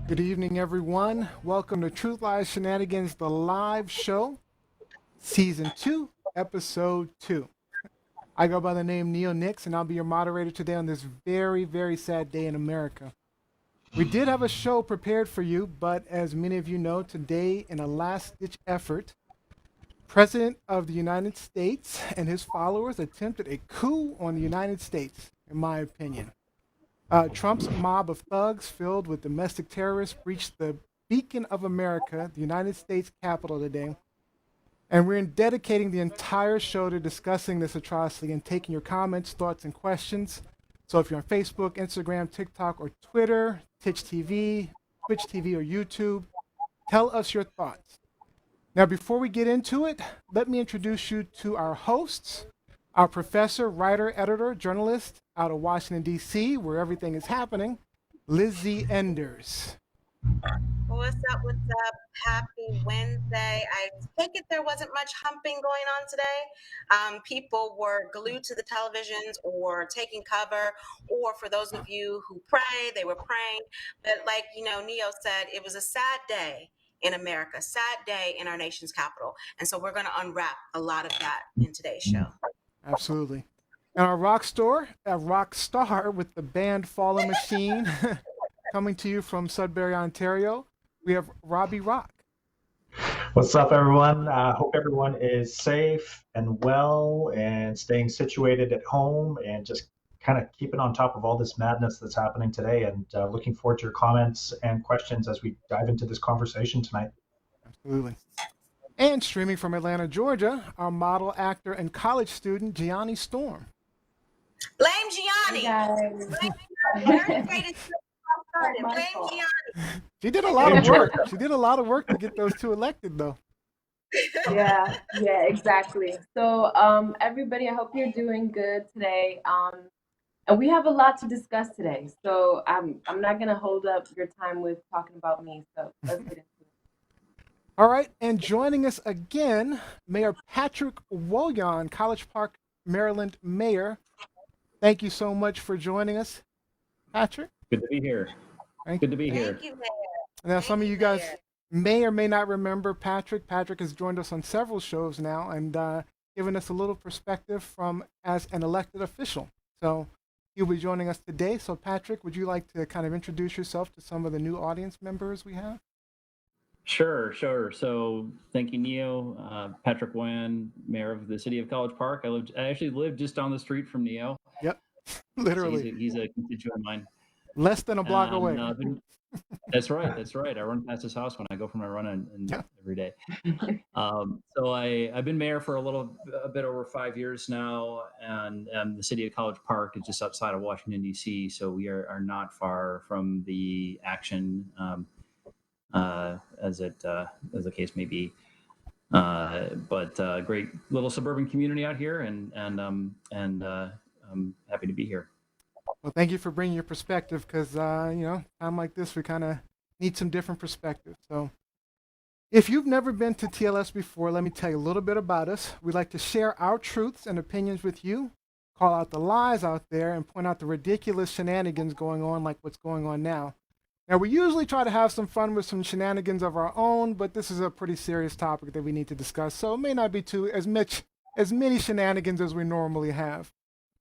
Good evening, everyone. Welcome to Truth Lies Shenanigans, the live show, season 2, episode 2. I go by the name Neo Nix, and I'll be your moderator today on this very, very sad day in America. We did have a show prepared for you, but as many of you know, today, in a last-ditch effort, President of the United States and his followers attempted a coup on the United States, in my opinion. Trump's mob of thugs filled with domestic terrorists breached the beacon of America, the United States Capitol today. And we're dedicating the entire show to discussing this atrocity and taking your comments, thoughts, and questions. So if you're on Facebook, Instagram, TikTok, or Twitter, Twitch TV, or YouTube, tell us your thoughts. Now, before we get into it, let me introduce you to our hosts, our professor, writer, editor, journalist out of Washington, D.C., where everything is happening, Lizzie Enders. What's up? What's up? Happy Wednesday. I take it there wasn't much humping going on today. People were glued to the televisions or taking cover, or for those of you who pray, they were praying. But like, Neo said, it was a sad day in America, sad day in our nation's capital. And so we're going to unwrap a lot of that in today's show. Absolutely. And our rock star with the band Fallen Machine, coming to you from Sudbury, Ontario, we have Robbie Rock. What's up, everyone? Hope everyone is safe and well and staying situated at home and just kind of keeping on top of all this madness that's happening today, and looking forward to your comments and questions as we dive into this conversation tonight. Absolutely. And streaming from Atlanta, Georgia, our model, actor, and college student, Gianni Storm. Blame Gianni. Blame Gianni. She did a lot of work. She did a lot of work to get those two elected, though. Yeah, exactly. So, everybody, I hope you're doing good today. And we have a lot to discuss today. So I'm not gonna hold up your time with talking about me. So let's get into it. All right, and joining us again, Mayor Patrick Wojahn, College Park, Maryland Mayor. Thank you so much for joining us, Patrick. Good to be here. Good to be here. Thank you, Mayor. Now, some of you guys may or may not remember Patrick. Patrick has joined us on several shows now and given us a little perspective from as an elected official. So he'll be joining us today. So Patrick, would you like to kind of introduce yourself to some of the new audience members we have? Sure. So thank you, Neo. Patrick Wojahn, Mayor of the City of College Park. I actually live just down the street from Neo. Yep, literally. So he's a constituent of mine. Less than a block away. That's right. I run past his house when I go for my run every day. So I've been mayor for a bit over 5 years now, and the City of College Park is just outside of Washington, D.C., so we are not far from the action, as the case may be. But great little suburban community out here, and I'm happy to be here. Well, thank you for bringing your perspective, because time like this, we kind of need some different perspectives. So if you've never been to TLS before, let me tell you a little bit about us. We like to share our truths and opinions with you, call out the lies out there, and point out the ridiculous shenanigans going on, like what's going on now. Now, we usually try to have some fun with some shenanigans of our own, but this is a pretty serious topic that we need to discuss, so it may not be as many shenanigans as we normally have.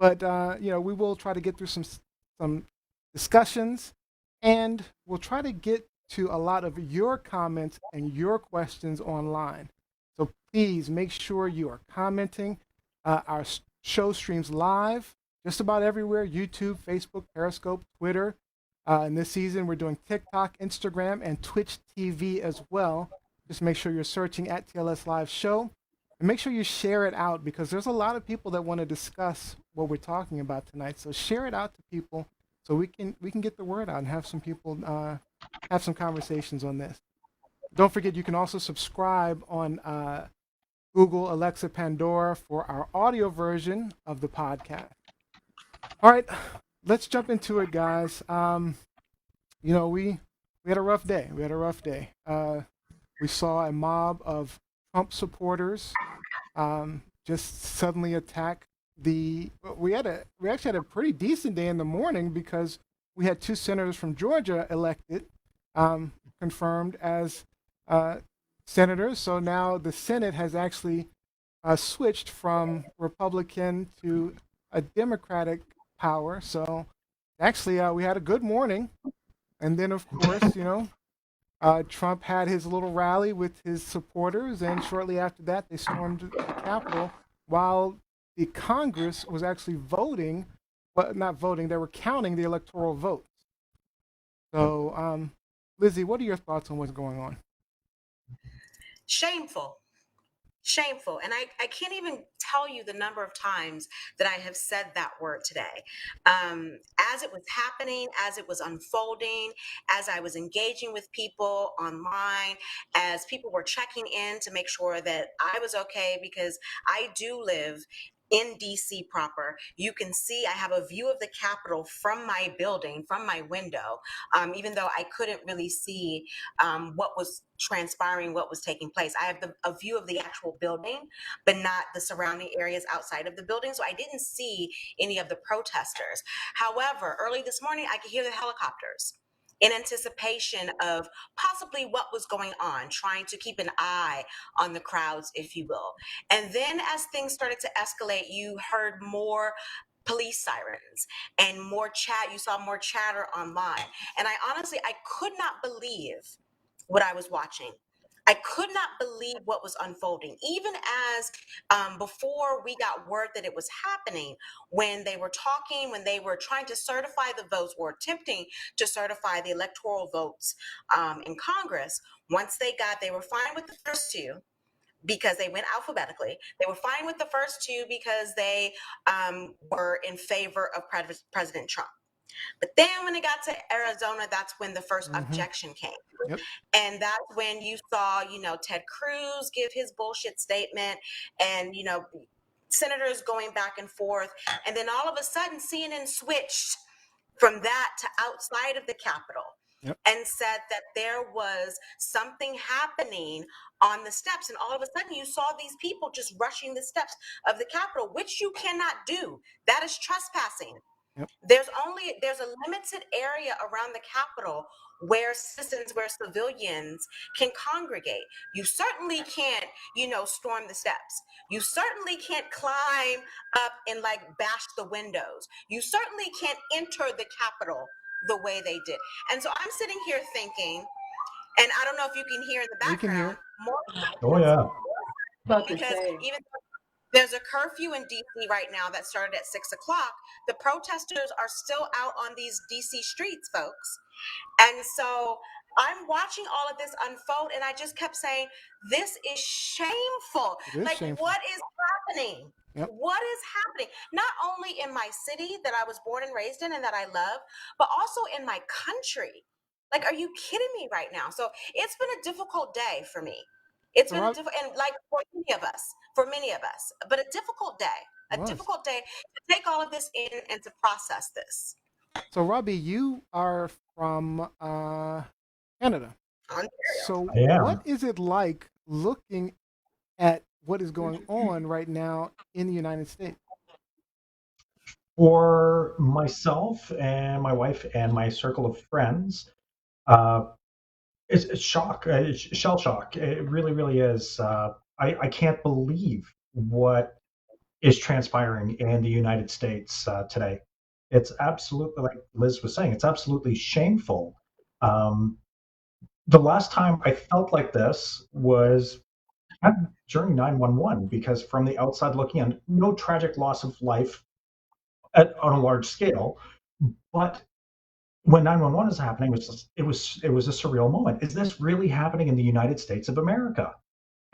But we will try to get through some discussions, and we'll try to get to a lot of your comments and your questions online. So please make sure you are commenting. Our show streams live just about everywhere: YouTube, Facebook, Periscope, Twitter. And this season, we're doing TikTok, Instagram, and Twitch TV as well. Just make sure you're searching at TLS Live Show. And make sure you share it out, because there's a lot of people that want to discuss what we're talking about tonight. So share it out to people so we can get the word out and have some people have some conversations on this. Don't forget, you can also subscribe on Google, Alexa, Pandora for our audio version of the podcast. All right, let's jump into it, guys. We had a rough day. We saw a mob of Trump supporters just suddenly attack we actually had a pretty decent day in the morning, because we had two senators from Georgia elected, confirmed as senators. So now the Senate has actually switched from Republican to a Democratic power. So actually, we had a good morning. And then, of course, Trump had his little rally with his supporters. And shortly after that, they stormed the Capitol while the Congress was actually voting, but not voting, they were counting the electoral votes. So, Lizzie, what are your thoughts on what's going on? Shameful. Shameful. And I can't even tell you the number of times that I have said that word today. As it was happening, as it was unfolding, as I was engaging with people online, as people were checking in to make sure that I was okay, because I do live in DC proper. You can see I have a view of the Capitol from my building, from my window, even though I couldn't really see what was transpiring, what was taking place. I have a view of the actual building, but not the surrounding areas outside of the building. So I didn't see any of the protesters. However, early this morning, I could hear the helicopters in anticipation of possibly what was going on, trying to keep an eye on the crowds, if you will. And then as things started to escalate, you heard more police sirens and more chat. You saw more chatter online. And I could not believe what I was watching. I could not believe what was unfolding. Even as before we got word that it was happening, when they were talking, when they were trying to certify the votes or attempting to certify the electoral votes in Congress, once they were fine with the first two because they went alphabetically. They were fine with the first two because they were in favor of President Trump. But then when it got to Arizona, that's when the first objection came. Yep. And that's when you saw, Ted Cruz give his bullshit statement and, senators going back and forth. And then all of a sudden, CNN switched from that to outside of the Capitol. Yep. And said that there was something happening on the steps. And all of a sudden you saw these people just rushing the steps of the Capitol, which you cannot do. That is trespassing. Yep. There's a limited area around the Capitol where civilians can congregate. You certainly can't, storm the steps. You certainly can't climb up and bash the windows. You certainly can't enter the Capitol the way they did. And so I'm sitting here thinking, and I don't know if you can hear in the background. We can hear. Oh yeah. Because even though there's a curfew in DC right now that started at 6 o'clock, the protesters are still out on these DC streets, folks. And so I'm watching all of this unfold, and I just kept saying, this is shameful. It is shameful. What is happening? Yep. What is happening? Not only in my city that I was born and raised in and that I love, but also in my country. Are you kidding me right now? So it's been a difficult day for me. It's been for many of us, but a difficult day, difficult day to take all of this in and to process this. So, Robbie, you are from Canada. Ontario. So, what is it like looking at what is going on right now in the United States? For myself and my wife and my circle of friends, it's shock, it's shell shock. It really, really is. I can't believe what is transpiring in the United States today. It's absolutely, like Liz was saying, it's absolutely shameful. The last time I felt like this was during 911, because from the outside looking in, no tragic loss of life on a large scale, but when 911 is happening, it was a surreal moment. Is this really happening in the United States of America?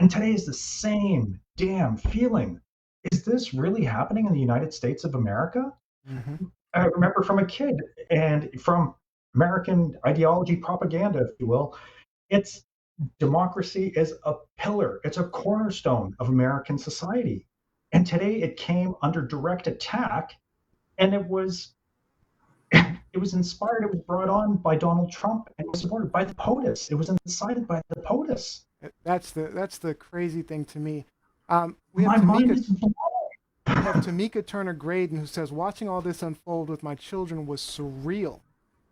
And today is the same damn feeling. Is this really happening in the United States of America? Mm-hmm. I remember from a kid and from American ideology propaganda, if you will, it's democracy is a pillar. It's a cornerstone of American society. And today it came under direct attack, and it was inspired, it was brought on by Donald Trump and was supported by the POTUS. It was incited by the POTUS. That's the crazy thing to me. We My have mind is Tamika. We have Tamika Turner Graydon, who says, watching all this unfold with my children was surreal.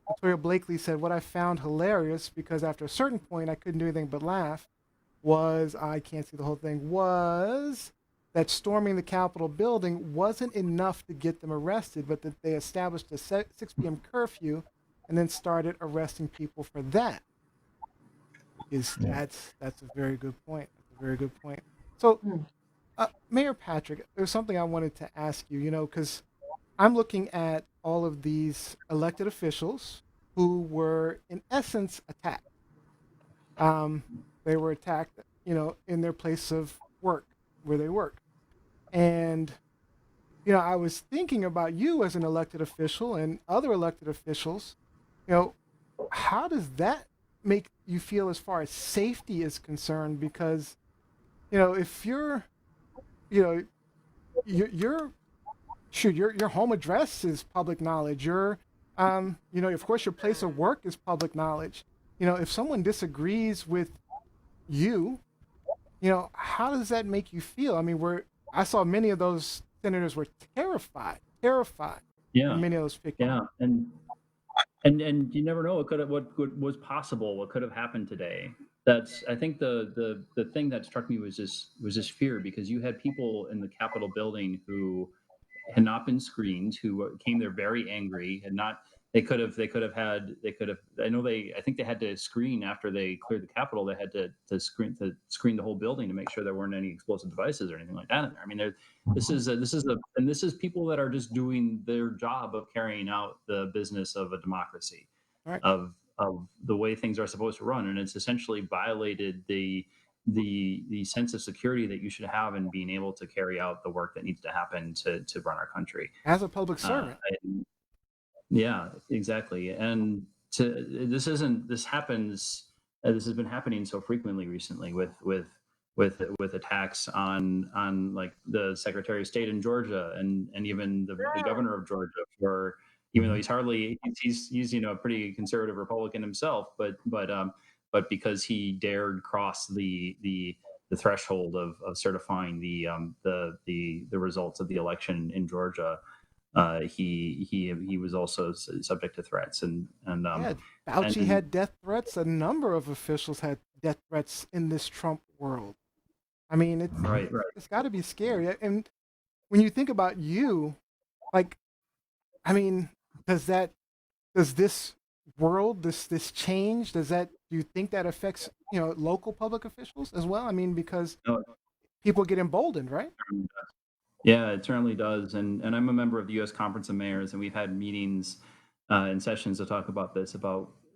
Latoya Blakely said, "What I found hilarious, because after a certain point I couldn't do anything but laugh, was, I can't see the whole thing, was that storming the Capitol building wasn't enough to get them arrested, but that they established a 6 p.m. curfew and then started arresting people for that." Yeah. That's a very good point. That's a very good point. So, Hmm. Mayor Patrick, there's something I wanted to ask you, because I'm looking at all of these elected officials who were, in essence, attacked. Um, they were attacked, in their place of work, where they work. And, I was thinking about you as an elected official and other elected officials. How does that make you feel as far as safety is concerned? Because, if you know, you're shoot, your home address is public knowledge. Of course, your place of work is public knowledge. If someone disagrees with you, how does that make you feel? I mean, I saw many of those senators were terrified of Yeah, many of those figures. yeah, and you never know what was possible, what could have happened today. That's, I think, the thing that struck me was this fear, because you had people in the Capitol building who had not been screened, who came there very angry, had not. I think they had to screen after they cleared the Capitol. They had to screen the whole building to make sure there weren't any explosive devices or anything like that in there. I mean, this is people that are just doing their job of carrying out the business of a democracy, Right. of the way things are supposed to run, and it's essentially violated the sense of security that you should have in being able to carry out the work that needs to happen to run our country As a public servant. Yeah, exactly. And this happens. This has been happening so frequently recently with attacks on like the Secretary of State in Georgia, and even the governor of Georgia, for even though he's a pretty conservative Republican himself, but because he dared cross the threshold of certifying the results of the election in Georgia, he was also subject to threats, Yeah, Fauci and had death threats. A number of officials had death threats in this Trump world. I mean, right. it's got to be scary. And when you think about you, like, I mean, does this world, this change, do you think that affects, local public officials as well? I mean, because No, people get emboldened, right? yeah, it certainly does. And I'm a member of the U.S. Conference of Mayors, and we've had meetings and sessions to talk about this.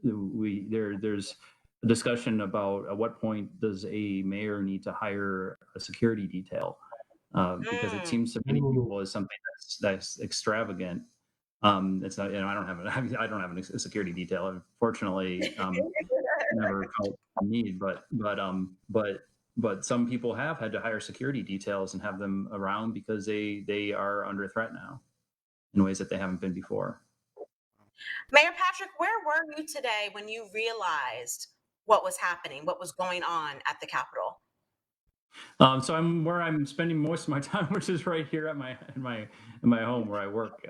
There's a discussion about at what point does a mayor need to hire a security detail, because it seems to many people as something that's extravagant. It's not. I don't have I don't have a security detail, unfortunately. Never felt the need, but some people have had to hire security details and have them around because they are under threat now in ways that they haven't been before. Mayor Patrick, where were you today when you realized what was happening, what was going on at the Capitol? So I'm where I'm spending most of my time, which is right here at my home where I work,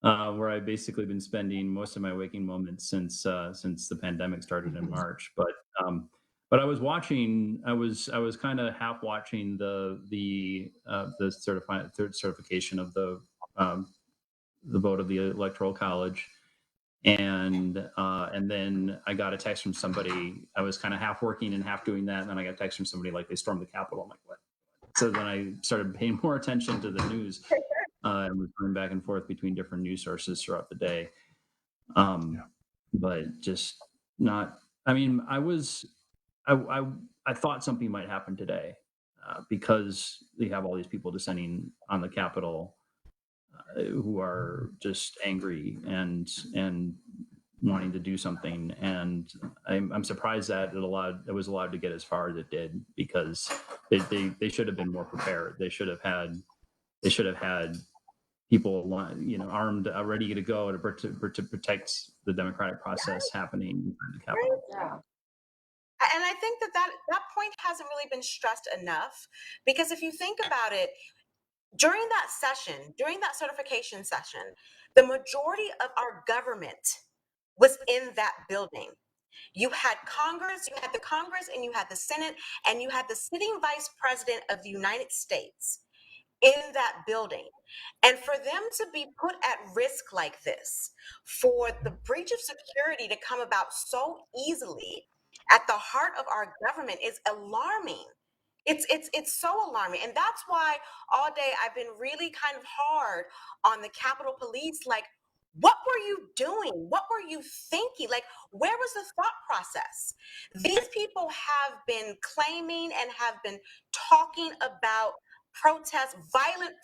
where I've basically been spending most of my waking moments since the pandemic started in March. But I was watching. I was kind of half watching the certification of the vote of the Electoral College, and then I got a text from somebody. I was kind of half working and half doing that, and then I got a text from somebody like they stormed the Capitol. I'm like, what? So then I started paying more attention to the news, and was going back and forth between different news sources throughout the day. But just not. I mean, I thought something might happen today, because they have all these people descending on the Capitol, who are just angry and wanting to do something, and I'm surprised that it was allowed to get as far as it did, because they should have been more prepared. They should have had people, armed, ready to go to protect the democratic process happening in the Capitol. Yeah. And I think that point hasn't really been stressed enough, because if you think about it, during that session, during that certification session, the majority of our government was in that building. You had Congress, you had the Congress, and you had the Senate, and you had the sitting vice president of the United States in that building. And for them to be put at risk like this, for the breach of security to come about so easily at the heart of our government is alarming. It's so alarming. And that's why all day I've been really kind of hard on the Capitol Police. Like, what were you doing? What were you thinking? Like, where was the thought process? These people have been claiming and have been talking about protests, violent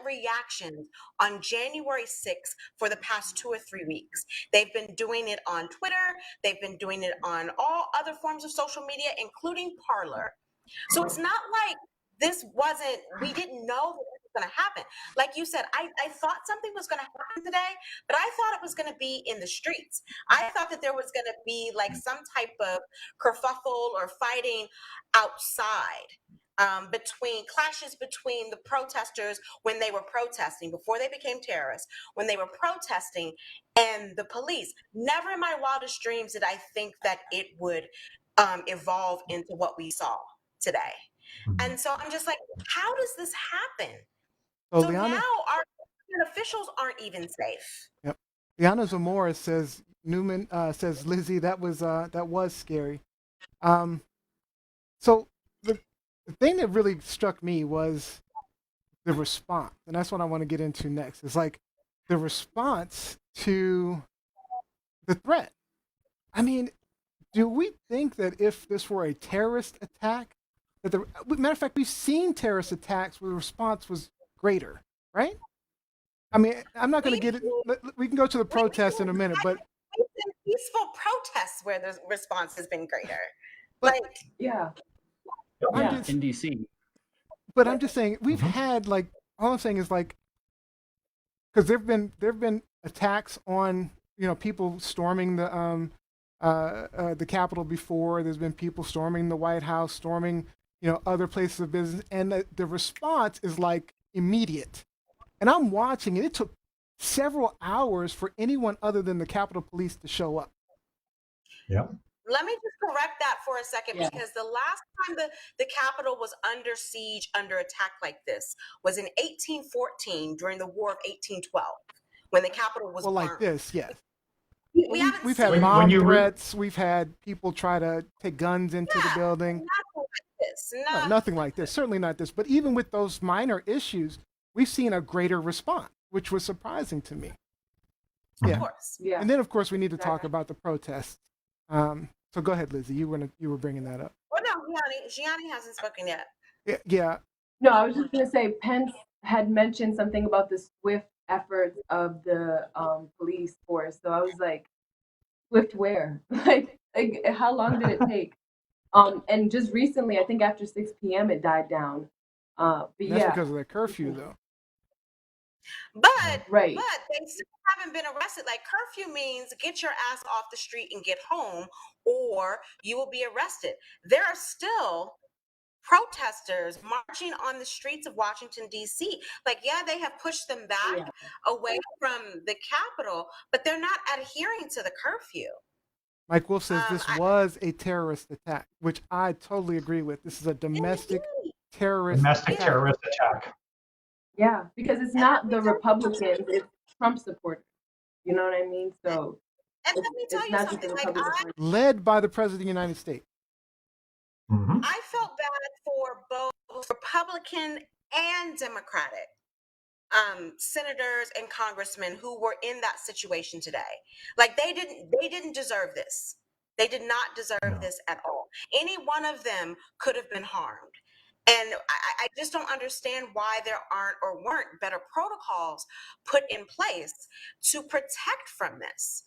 reactions on January 6th for the past 2 or 3 weeks. They've been doing it on Twitter. They've been doing it on all other forms of social media, including Parler. So it's not like we didn't know that this was going to happen. Like you said, I thought something was going to happen today, but I thought it was going to be in the streets. I thought that there was going to be like some type of kerfuffle or fighting outside. Clashes between the protesters when they were protesting, before they became terrorists, when they were protesting, and the police. Never in my wildest dreams did I think that it would evolve into what we saw today. And so I'm just like, how does this happen? So Liana, now our officials aren't even safe. Yep. Liana Zamora says, Newman says, Lizzie, that was scary. So the thing that really struck me was the response, and that's what I want to get into next. Is like the response to the threat. I mean, do we think that if this were a terrorist attack, that matter of fact, we've seen terrorist attacks where the response was greater, right? I mean, I'm not going to get it. We can go to the protest in a minute, but peaceful protests where the response has been greater. But, like, yeah. In DC. But I'm just saying we've had like all I'm saying is like because there've been attacks on people storming the Capitol before. There's been people storming the White House, storming other places of business, and the response is like immediate. And I'm watching it. It took several hours for anyone other than the Capitol Police to show up. Yeah. Let me just correct that for a second, because the last time the Capitol was under siege, under attack like this, was in 1814 during the War of 1812, when the Capitol was burned. Like this, yes. We've had bomb threats. We've had people try to take guns into the building. Nothing like this. No, nothing like this. Certainly not this. But even with those minor issues, we've seen a greater response, which was surprising to me. Of course. Yeah. And then, of course, we need to talk about the protests. So go ahead, Lizzie. You were bringing that up. Oh no, Gianni hasn't spoken yet. Yeah. No, I was just going to say Pence had mentioned something about the swift efforts of the police force. So I was like, swift where? like how long did it take? And just recently, I think after 6 p.m. it died down. But that's because of the curfew, though. But right. But they still haven't been arrested. Like, curfew means get your ass off the street and get home, or you will be arrested. There are still protesters marching on the streets of Washington, D.C. Like, yeah, they have pushed them back away from the Capitol, but they're not adhering to the curfew. Mike Wolf says this was a terrorist attack, which I totally agree with. This is a domestic terrorist attack. Yeah, because it's not the Republicans, it's Trump supporters. You know what I mean? So and let me tell you something, like led by the President of the United States. Mm-hmm. I felt bad for both Republican and Democratic senators and congressmen who were in that situation today. Like, they didn't deserve this. They did not deserve this at all. Any one of them could have been harmed. And I just don't understand why there aren't or weren't better protocols put in place to protect from this.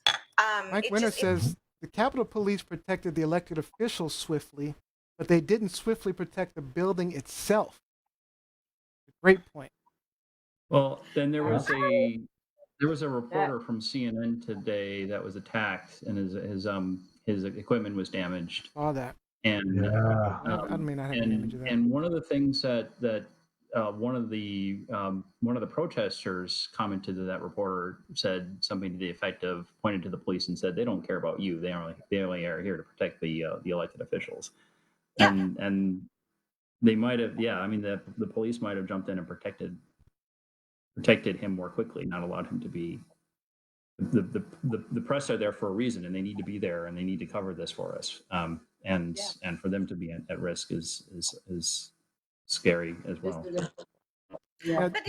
Mike Winter says the Capitol Police protected the elected officials swiftly, but they didn't swiftly protect the building itself. Great point. Well, then there was a reporter from CNN today that was attacked, and his equipment was damaged. Saw that. And I mean, I have an image of that. And one of the things that one of the protesters commented to that reporter, said something to the effect of, pointed to the police and said, "They don't care about you. They only are here to protect the elected officials." Yeah. And they might have, yeah. I mean, the police might have jumped in and protected him more quickly, not allowed him to be. The press are there for a reason, and they need to be there, and they need to cover this for us. And for them to be at risk is scary as well. Yeah. But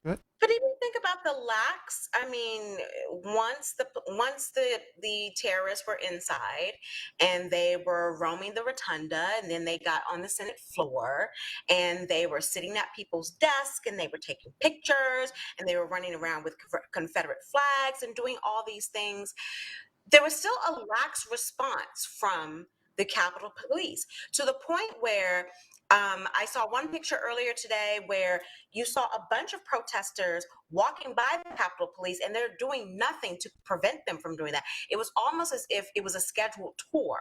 Yeah. but even think about the lax. I mean, once the terrorists were inside and they were roaming the rotunda, and then they got on the Senate floor and they were sitting at people's desks and they were taking pictures and they were running around with Confederate flags and doing all these things, there was still a lax response from the Capitol Police, to the point where I saw one picture earlier today where you saw a bunch of protesters walking by the Capitol Police and they're doing nothing to prevent them from doing that. It was almost as if it was a scheduled tour.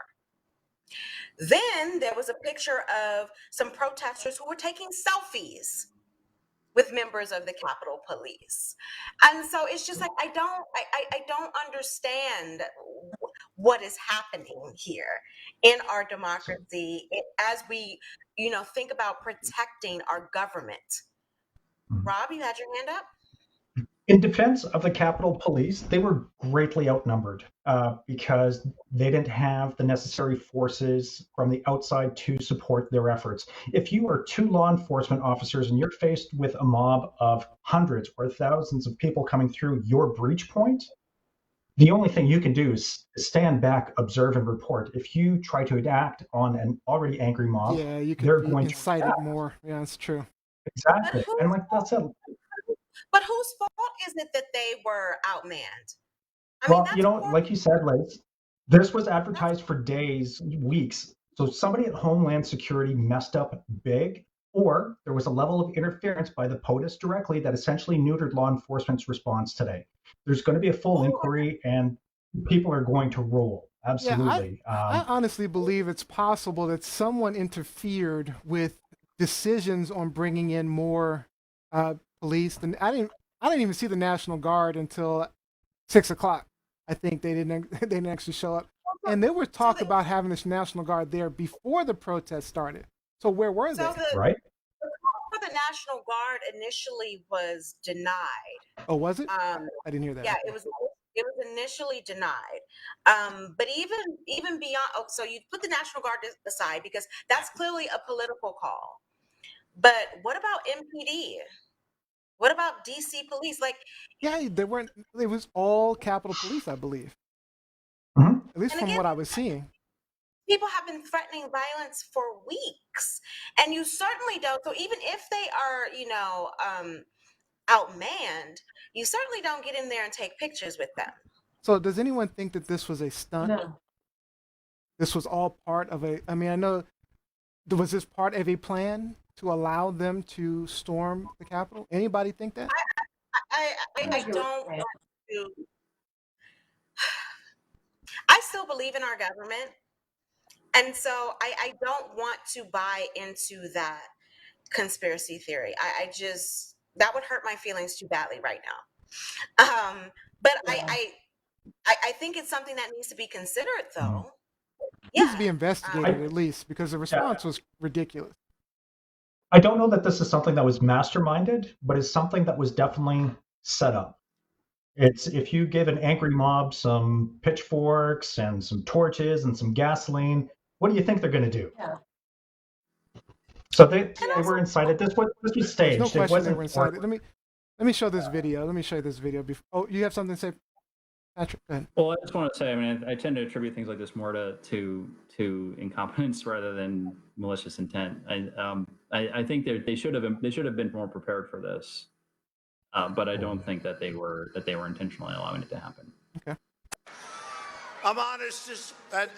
Then there was a picture of some protesters who were taking selfies with members of the Capitol Police. And so it's just like, I don't understand what is happening here in our democracy as we, think about protecting our government. Rob, you had your hand up? In defense of the Capitol Police, they were greatly outnumbered because they didn't have the necessary forces from the outside to support their efforts. If you are two law enforcement officers and you're faced with a mob of hundreds or thousands of people coming through your breach point, the only thing you can do is stand back, observe, and report. If you try to act on an already angry mob, Yeah, you they're could be going to incited react. more. Yeah, that's true. Exactly. And like that's it. But whose fault is it that they were outmanned? I Well, mean, that's horrible. like you said, Liz, this was advertised for days, weeks. So somebody at Homeland Security messed up big, or there was a level of interference by the POTUS directly that essentially neutered law enforcement's response today. There's going to be a full inquiry, and people are going to rule. Yeah, Absolutely. I honestly believe it's possible that someone interfered with decisions on bringing in more police. And I didn't even see the National Guard until 6 o'clock. I think they didn't actually show up. And there was talk about having this National Guard there before the protest started. So where were they? Right? The call for the National Guard initially was denied. Oh, was it? I didn't hear that. Yeah, it was initially denied. But even beyond, so you put the National Guard aside because that's clearly a political call. But what about MPD? What about DC police? Like, yeah, they weren't. It was all Capitol Police, I believe. Mm-hmm. At least from what I was seeing. People have been threatening violence for weeks, and you certainly don't. So even if they are, outmanned, you certainly don't get in there and take pictures with them. So does anyone think that this was a stunt? No. This was all part of I mean, I know, was this part of a plan to allow them to storm the Capitol? Anybody think that? I don't want to. I still believe in our government. And so I don't want to buy into that conspiracy theory. I just, that would hurt my feelings too badly right now. But I think it's something that needs to be considered, though. It needs to be investigated at least, because the response was ridiculous. I don't know that this is something that was masterminded, but it's something that was definitely set up. It's if you give an angry mob some pitchforks and some torches and some gasoline, what do you think they're going to do? Yeah. So they were incited. This was staged. There's no question they were incited. incited. Let me show this video. Let me show you this video. Oh, you have something to say, Patrick? Go ahead. Well, I just want to say, I mean, I tend to attribute things like this more to incompetence rather than malicious intent. I think they should have been more prepared for this, but I don't think that they were intentionally allowing it to happen. Okay. I'm honest